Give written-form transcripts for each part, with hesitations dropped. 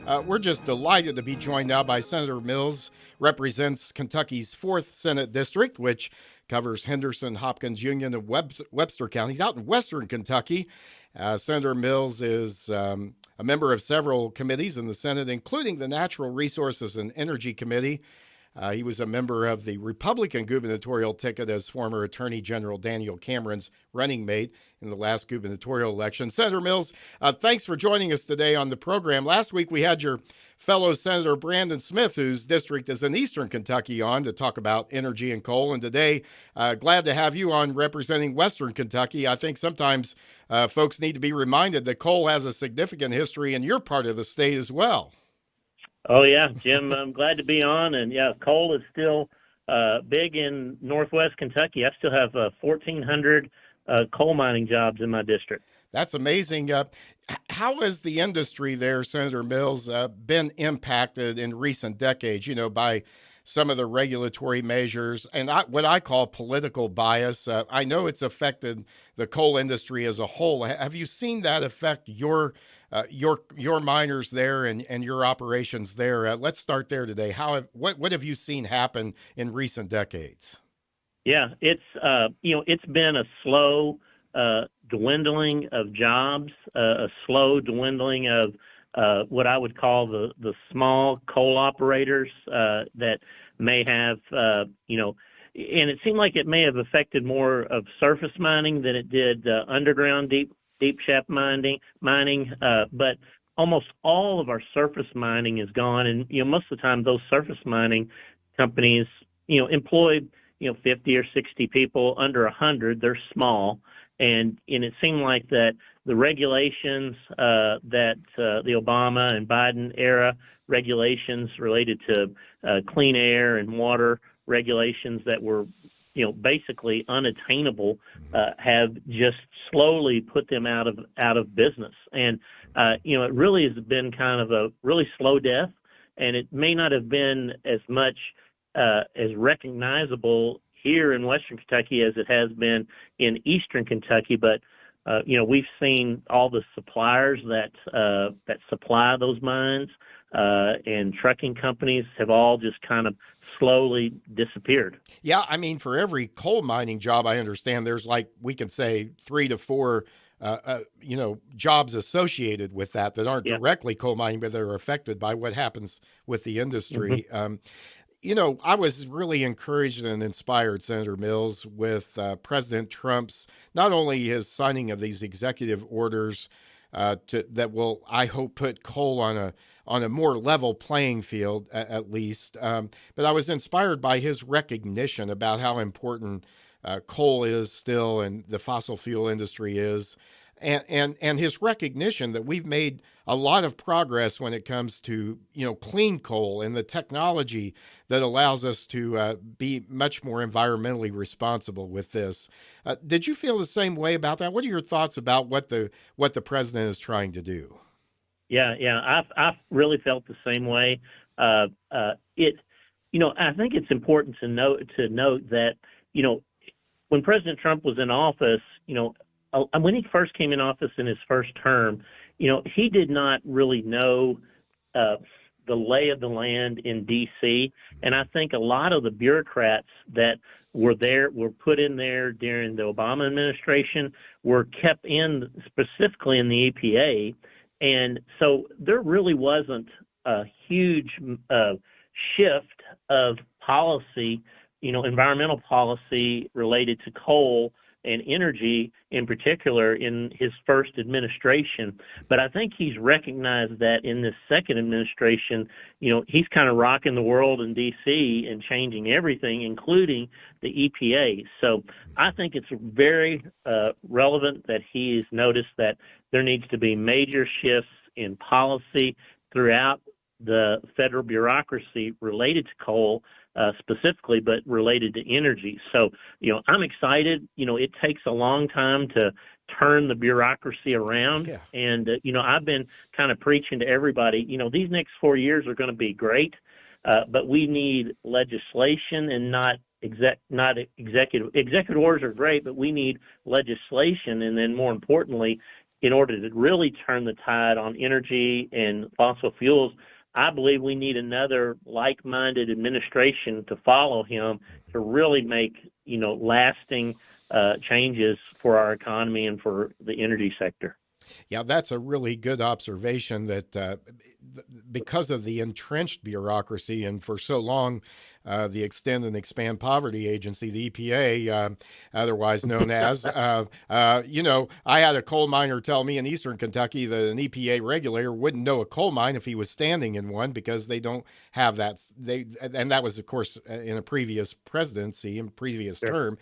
We're just delighted to be joined now by Senator Mills, represents Kentucky's 4th Senate District, which covers Henderson, Hopkins, Union, and Webster counties out in western Kentucky. Senator Mills is a member of several committees in the Senate, including the Natural Resources and Energy Committee. He was a member of the Republican gubernatorial ticket as former Attorney General Daniel Cameron's running mate in the last gubernatorial election. Senator Mills, thanks for joining us today on the program. Last week we had your fellow Senator Brandon Smith, whose district is in eastern Kentucky, on to talk about energy and coal. And today, glad to have you on representing western Kentucky. I think sometimes folks need to be reminded that coal has a significant history in your part of the state as well. Oh, yeah, Jim, I'm glad to be on. And, yeah, coal is still big in northwest Kentucky. I still have 1,400 coal mining jobs in my district. That's amazing. How has the industry there, Senator Mills, been impacted in recent decades, by some of the regulatory measures and what I call political bias? I know it's affected the coal industry as a whole. Have you seen that affect your miners there and your operations there? Let's start there today. What have you seen happen in recent decades? Yeah, it's been a slow dwindling of jobs, a slow dwindling of what I would call the small coal operators that may have, and it seemed like it may have affected more of surface mining than it did underground deep shaft mining, but almost all of our surface mining is gone. And, most of the time those surface mining companies, employ, 50 or 60 people, under 100, they're small. And it seemed like that the regulations that the Obama and Biden era regulations related to clean air and water regulations that were basically unattainable, have just slowly put them out of business. And, it really has been kind of a really slow death, and it may not have been as much as recognizable here in western Kentucky as it has been in eastern Kentucky. But, we've seen all the suppliers that supply those mines and trucking companies have all just kind of slowly disappeared. Yeah, I mean, for every coal mining job, I understand there's we can say 3 to 4, jobs associated with that aren't directly coal mining, but they're affected by what happens with the industry. Mm-hmm. I was really encouraged and inspired, Senator Mills, with President Trump's, not only his signing of these executive orders that will, I hope, put coal on a more level playing field, at least. But I was inspired by his recognition about how important coal is still and the fossil fuel industry is. And his recognition that we've made a lot of progress when it comes to, clean coal and the technology that allows us to be much more environmentally responsible with this. Did you feel the same way about that? What are your thoughts about what the president is trying to do? Yeah, I've really felt the same way. I think it's important to note that, when President Trump was in office, when he first came in office in his first term, he did not really know the lay of the land in D.C. And I think a lot of the bureaucrats that were put in there during the Obama administration were kept in specifically in the EPA. And so there really wasn't a huge shift of policy, environmental policy related to coal and energy in particular in his first administration. But I think he's recognized that in this second administration, he's kind of rocking the world in D.C. and changing everything, including the EPA. So I think it's very relevant that he's noticed that there needs to be major shifts in policy throughout the federal bureaucracy related to coal, specifically, but related to energy. So, I'm excited. It takes a long time to turn the bureaucracy around. Yeah. And, I've been kind of preaching to everybody, these next 4 years are going to be great, but we need legislation and not executive orders are great, but we need legislation. And then more importantly, in order to really turn the tide on energy and fossil fuels, I believe we need another like-minded administration to follow him to really make, lasting changes for our economy and for the energy sector. Yeah, that's a really good observation that because of the entrenched bureaucracy and for so long, the Extend and Expand Poverty Agency, the EPA, otherwise known as, I had a coal miner tell me in Eastern Kentucky that an EPA regulator wouldn't know a coal mine if he was standing in one because they don't have that. And that was, of course, in a previous presidency and previous Sure. term.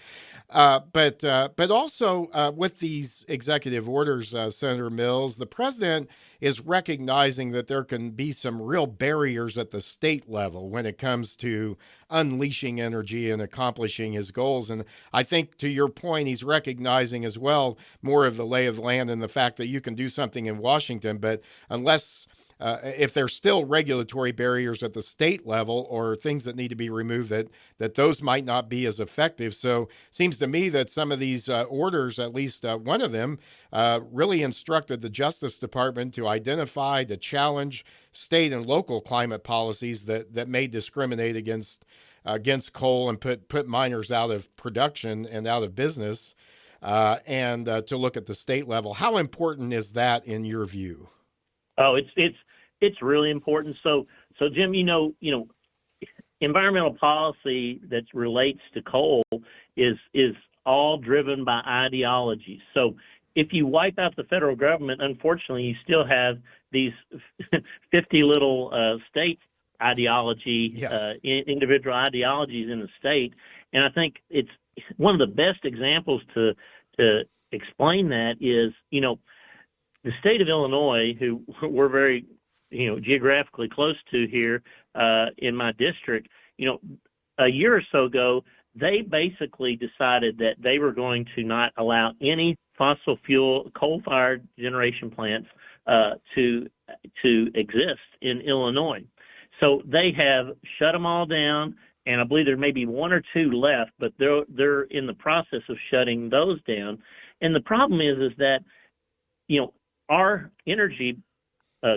But also with these executive orders, Senator Mills, the president is recognizing that there can be some real barriers at the state level when it comes to unleashing energy and accomplishing his goals. And I think to your point, he's recognizing as well more of the lay of the land and the fact that you can do something in Washington, but unless if there's still regulatory barriers at the state level or things that need to be removed, that those might not be as effective. So it seems to me that some of these orders, at least one of them, really instructed the Justice Department to identify, to challenge state and local climate policies that may discriminate against coal and put miners out of production and out of business, and to look at the state level. How important is that in your view? Oh, it's really important. So Jim, environmental policy that relates to coal is all driven by ideology. So if you wipe out the federal government, unfortunately, you still have these 50 little state ideology, individual ideologies in the state. And I think it's one of the best examples to explain that is, the state of Illinois, who we're very, geographically close to here in my district, a year or so ago, they basically decided that they were going to not allow any fossil fuel coal-fired generation plants to exist in Illinois. So they have shut them all down, and I believe there may be one or two left, but they're in the process of shutting those down. And the problem is that, our energy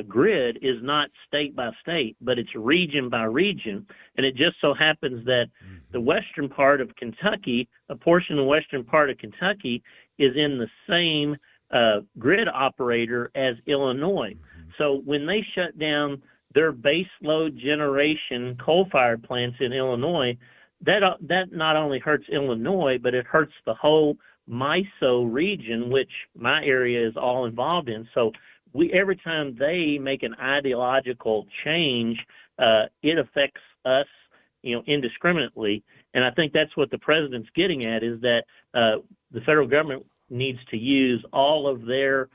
grid is not state by state, but it's region by region. And it just so happens that the western part of Kentucky, a portion of the western part of Kentucky, is in the same grid operator as Illinois. So when they shut down their base load generation coal-fired plants in Illinois, that not only hurts Illinois, but it hurts the whole MISO region, which my area is all involved in. So every time they make an ideological change, it affects us, indiscriminately. And I think that's what the president's getting at, is that the federal government needs to use all of their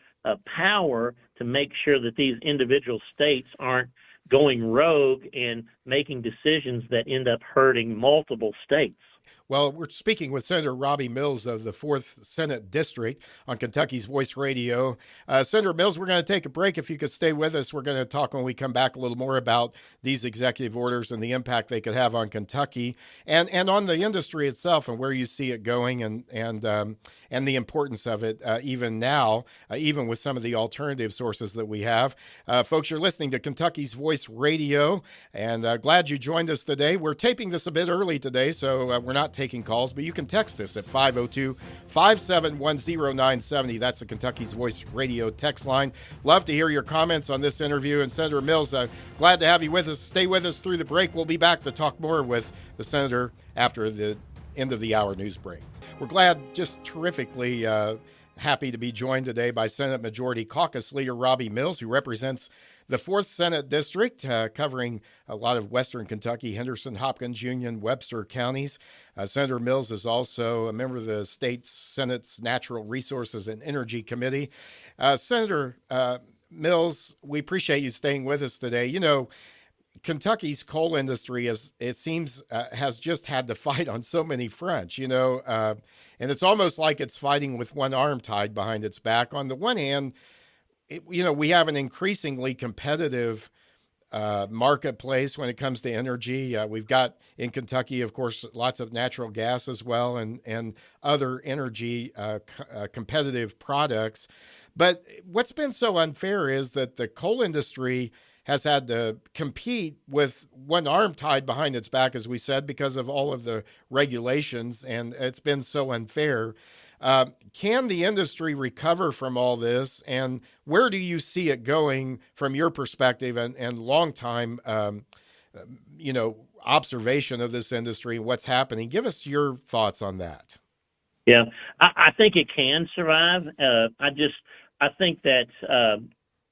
power to make sure that these individual states aren't going rogue and making decisions that end up hurting multiple states. Well, we're speaking with Senator Robby Mills of the 4th Senate District on Kentucky's Voice Radio. Senator Mills, we're going to take a break. If you could stay with us, we're going to talk when we come back a little more about these executive orders and the impact they could have on Kentucky and on the industry itself and where you see it going and the importance of it even now, even with some of the alternative sources that we have. Folks, you're listening to Kentucky's Voice Radio, and glad you joined us today. We're taping this a bit early today, so we're not taking calls, but you can text us at 502-571-0970. That's the Kentucky's Voice Radio text line. Love to hear your comments on this interview. And Senator Mills, glad to have you with us. Stay with us through the break. We'll be back to talk more with the senator after the end of the hour news break. We're glad, just terrifically happy to be joined today by Senate Majority Caucus Leader Robby Mills, who represents the 4th Senate District, covering a lot of Western Kentucky, Henderson, Hopkins, Union, Webster counties. Senator Mills is also a member of the state Senate's Natural Resources and Energy Committee. Senator Mills, we appreciate you staying with us today. Kentucky's coal industry, it seems, has just had to fight on so many fronts, and it's almost like it's fighting with one arm tied behind its back. On the one hand, we have an increasingly competitive marketplace when it comes to energy. We've got in Kentucky, of course, lots of natural gas as well and other energy competitive products. But what's been so unfair is that the coal industry has had to compete with one arm tied behind its back, as we said, because of all of the regulations, and it's been so unfair. Can the industry recover from all this, and where do you see it going from your perspective and long time, you know, observation of this industry and what's happening? Give us your thoughts on that. Yeah, I think it can survive. I think that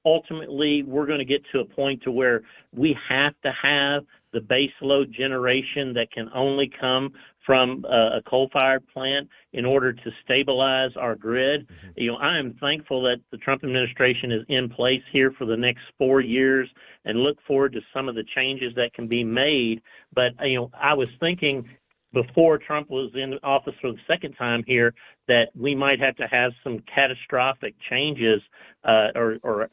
ultimately we're going to get to a point to where we have to have the base load generation that can only come from a coal-fired plant in order to stabilize our grid. I am thankful that the Trump administration is in place here for the next 4 years and look forward to some of the changes that can be made. But, I was thinking before Trump was in office for the second time here, that we might have to have some catastrophic changes or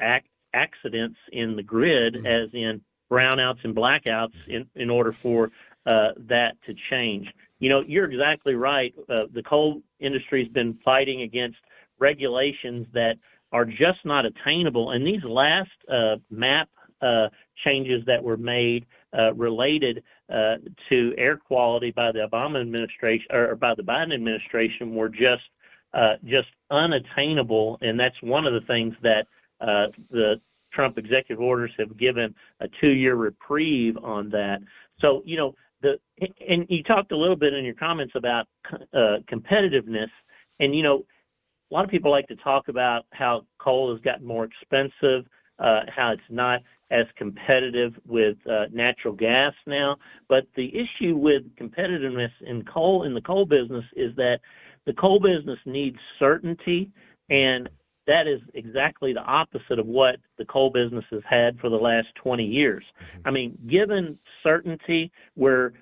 accidents in the grid, as in brownouts and blackouts, in order for that to change. You're exactly right. The coal industry has been fighting against regulations that are just not attainable. And these last MAP changes that were made related to air quality by the Obama administration or by the Biden administration were just unattainable, and that's one of the things that the Trump executive orders have given a 2-year reprieve on that. So and you talked a little bit in your comments about competitiveness, and a lot of people like to talk about how coal has gotten more expensive, how it's not as competitive with natural gas now. But the issue with competitiveness in the coal business is that the coal business needs certainty, and that is exactly the opposite of what the coal business has had for the last 20 years. I mean, given certainty where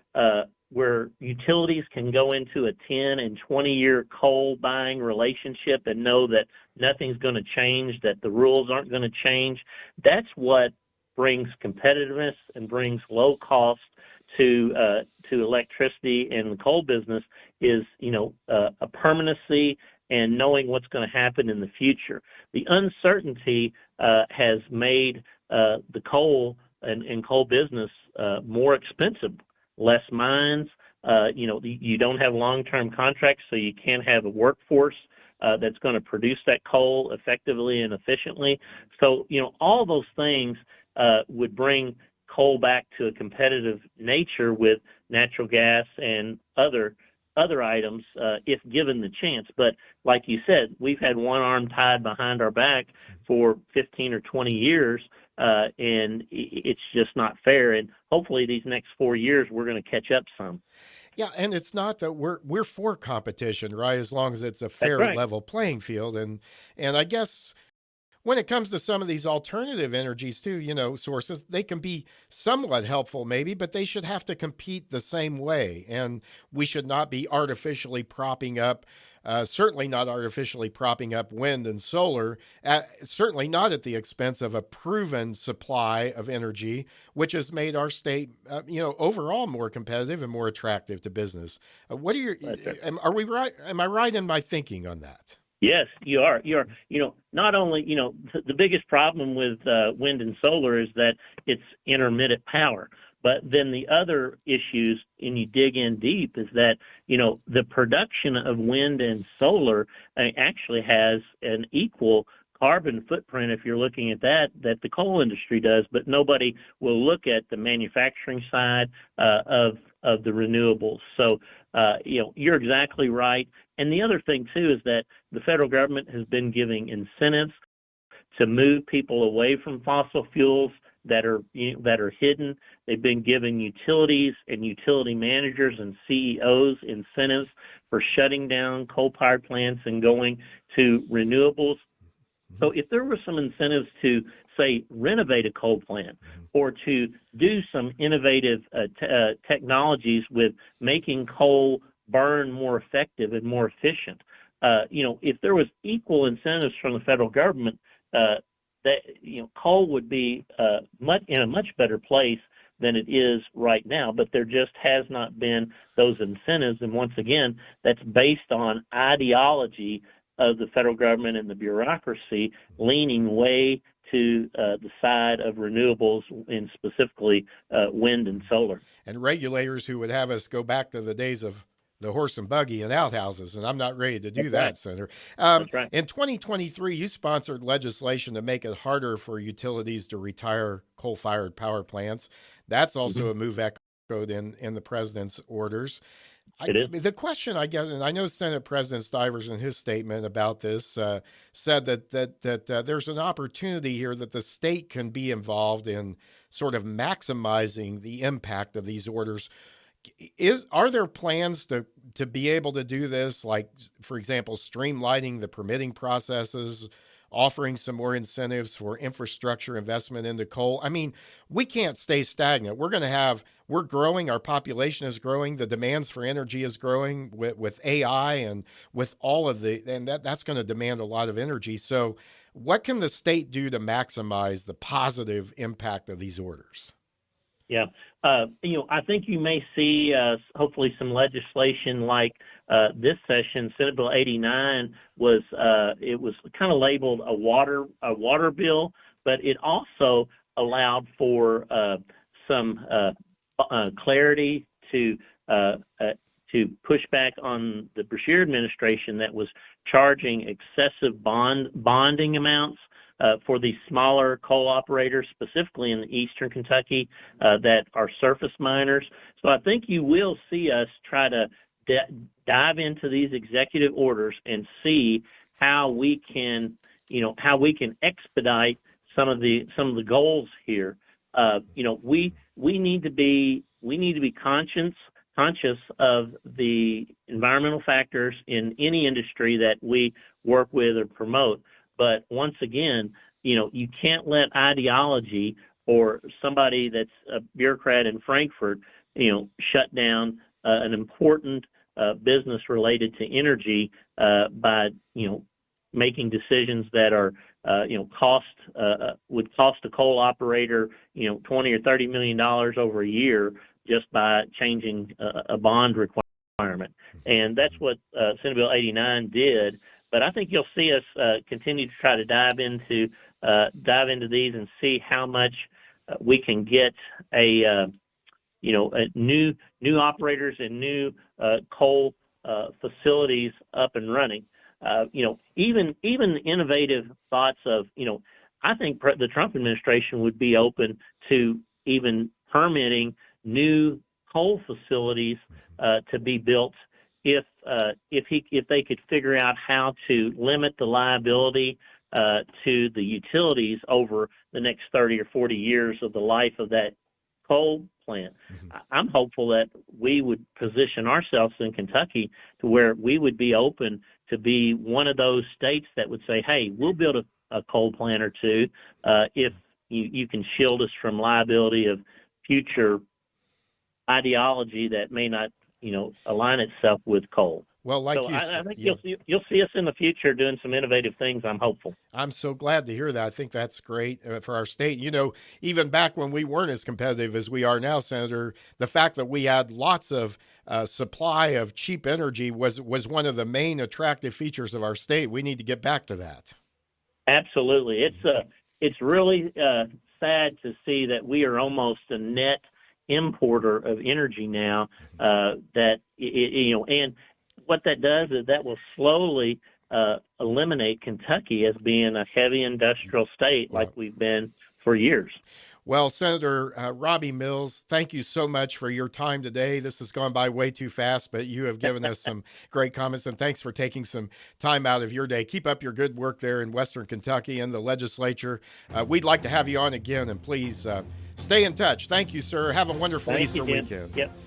utilities can go into a 10 and 20-year coal buying relationship and know that nothing's going to change, that the rules aren't going to change, that's what brings competitiveness and brings low cost to electricity in the coal business, is a permanency and knowing what's going to happen in the future. The uncertainty has made the coal and coal business more expensive. Less mines, you don't have long-term contracts, so you can't have a workforce that's going to produce that coal effectively and efficiently. So, all those things would bring coal back to a competitive nature with natural gas and other items if given the chance. But like you said, we've had one arm tied behind our back for 15 or 20 years, and it's just not fair. And hopefully these next 4 years we're going to catch up some. Yeah, and it's not that we're for competition, right? As long as it's a That's fair right. level playing field. And I guess when it comes to some of these alternative energies too, sources, they can be somewhat helpful maybe, but they should have to compete the same way. And we should not be artificially propping up, certainly not artificially propping up wind and solar, certainly not at the expense of a proven supply of energy, which has made our state, overall more competitive and more attractive to business. What are your, are we right? Am I right in my thinking on that? Yes, you are. Not only, the biggest problem with wind and solar is that it's intermittent power. But then the other issues, and you dig in deep, is that, the production of wind and solar actually has an equal carbon footprint, if you're looking at that the coal industry does, but nobody will look at the manufacturing side of the renewables. So, you're exactly right. And the other thing, too, is that the federal government has been giving incentives to move people away from fossil fuels that are hidden. They've been giving utilities and utility managers and CEOs incentives for shutting down coal-powered plants and going to renewables. So if there were some incentives to, say, renovate a coal plant or to do some innovative technologies with making coal burn more effective and more efficient, if there was equal incentives from the federal government, that coal would be in a much better place than it is right now. But there just has not been those incentives, and once again, that's based on ideology of the federal government and the bureaucracy leaning way to the side of renewables, and specifically wind and solar. And regulators who would have us go back to the days of the horse and buggy and outhouses, and I'm not ready to do That's that, right. Senator. That's right. In 2023, you sponsored legislation to make it harder for utilities to retire coal-fired power plants. That's also a move echoed in the president's orders. It is. The question, I guess, and I know Senate President Stivers in his statement about this said that there's an opportunity here that the state can be involved in sort of maximizing the impact of these orders. Are there plans to be able to do this, like, for example, streamlining the permitting processes, offering some more incentives for infrastructure investment into coal? I mean, we can't stay stagnant. We're growing, our population is growing, the demands for energy is growing with AI and with all of and that's going to demand a lot of energy. So what can the state do to maximize the positive impact of these orders? Yeah. I think you may see hopefully some legislation like this session. Senate Bill 89 was kind of labeled a water bill, but it also allowed for some clarity to push back on the Brashear administration that was charging excessive bonding amounts for these smaller coal operators, specifically in eastern Kentucky, that are surface miners. So I think you will see us try to dive into these executive orders and see how we can expedite some of the goals here. We need to be conscious of the environmental factors in any industry that we work with or promote. But once again, you can't let ideology or somebody that's a bureaucrat in Frankfurt, shut down an important business related to energy by, making decisions that are, would cost a coal operator, $20 or $30 million over a year just by changing a bond requirement. And that's what Senate Bill 89 did. But I think you'll see us continue to try to dive into these and see how much we can get new operators and new coal facilities up and running. Even innovative thoughts of, I think the Trump administration would be open to even permitting new coal facilities to be built if they could figure out how to limit the liability to the utilities over the next 30 or 40 years of the life of that coal plant. I'm hopeful that we would position ourselves in Kentucky to where we would be open to be one of those states that would say, hey, we'll build a coal plant or two if you can shield us from liability of future ideology that may not align itself with coal. Well, like so you I think you'll see us in the future doing some innovative things. I'm hopeful. I'm so glad to hear that. I think that's great for our state. Even back when we weren't as competitive as we are now, Senator, the fact that we had lots of supply of cheap energy was one of the main attractive features of our state. We need to get back to that. Absolutely. It's really sad to see that we are almost a net importer of energy now. And what that does is that will slowly eliminate Kentucky as being a heavy industrial state like we've been for years. Well, Senator Robby Mills, thank you so much for your time today. This has gone by way too fast, but you have given us some great comments, and thanks for taking some time out of your day. Keep up your good work there in Western Kentucky and the legislature. We'd like to have you on again, and please stay in touch. Thank you, sir. Have a wonderful Easter weekend. Yep.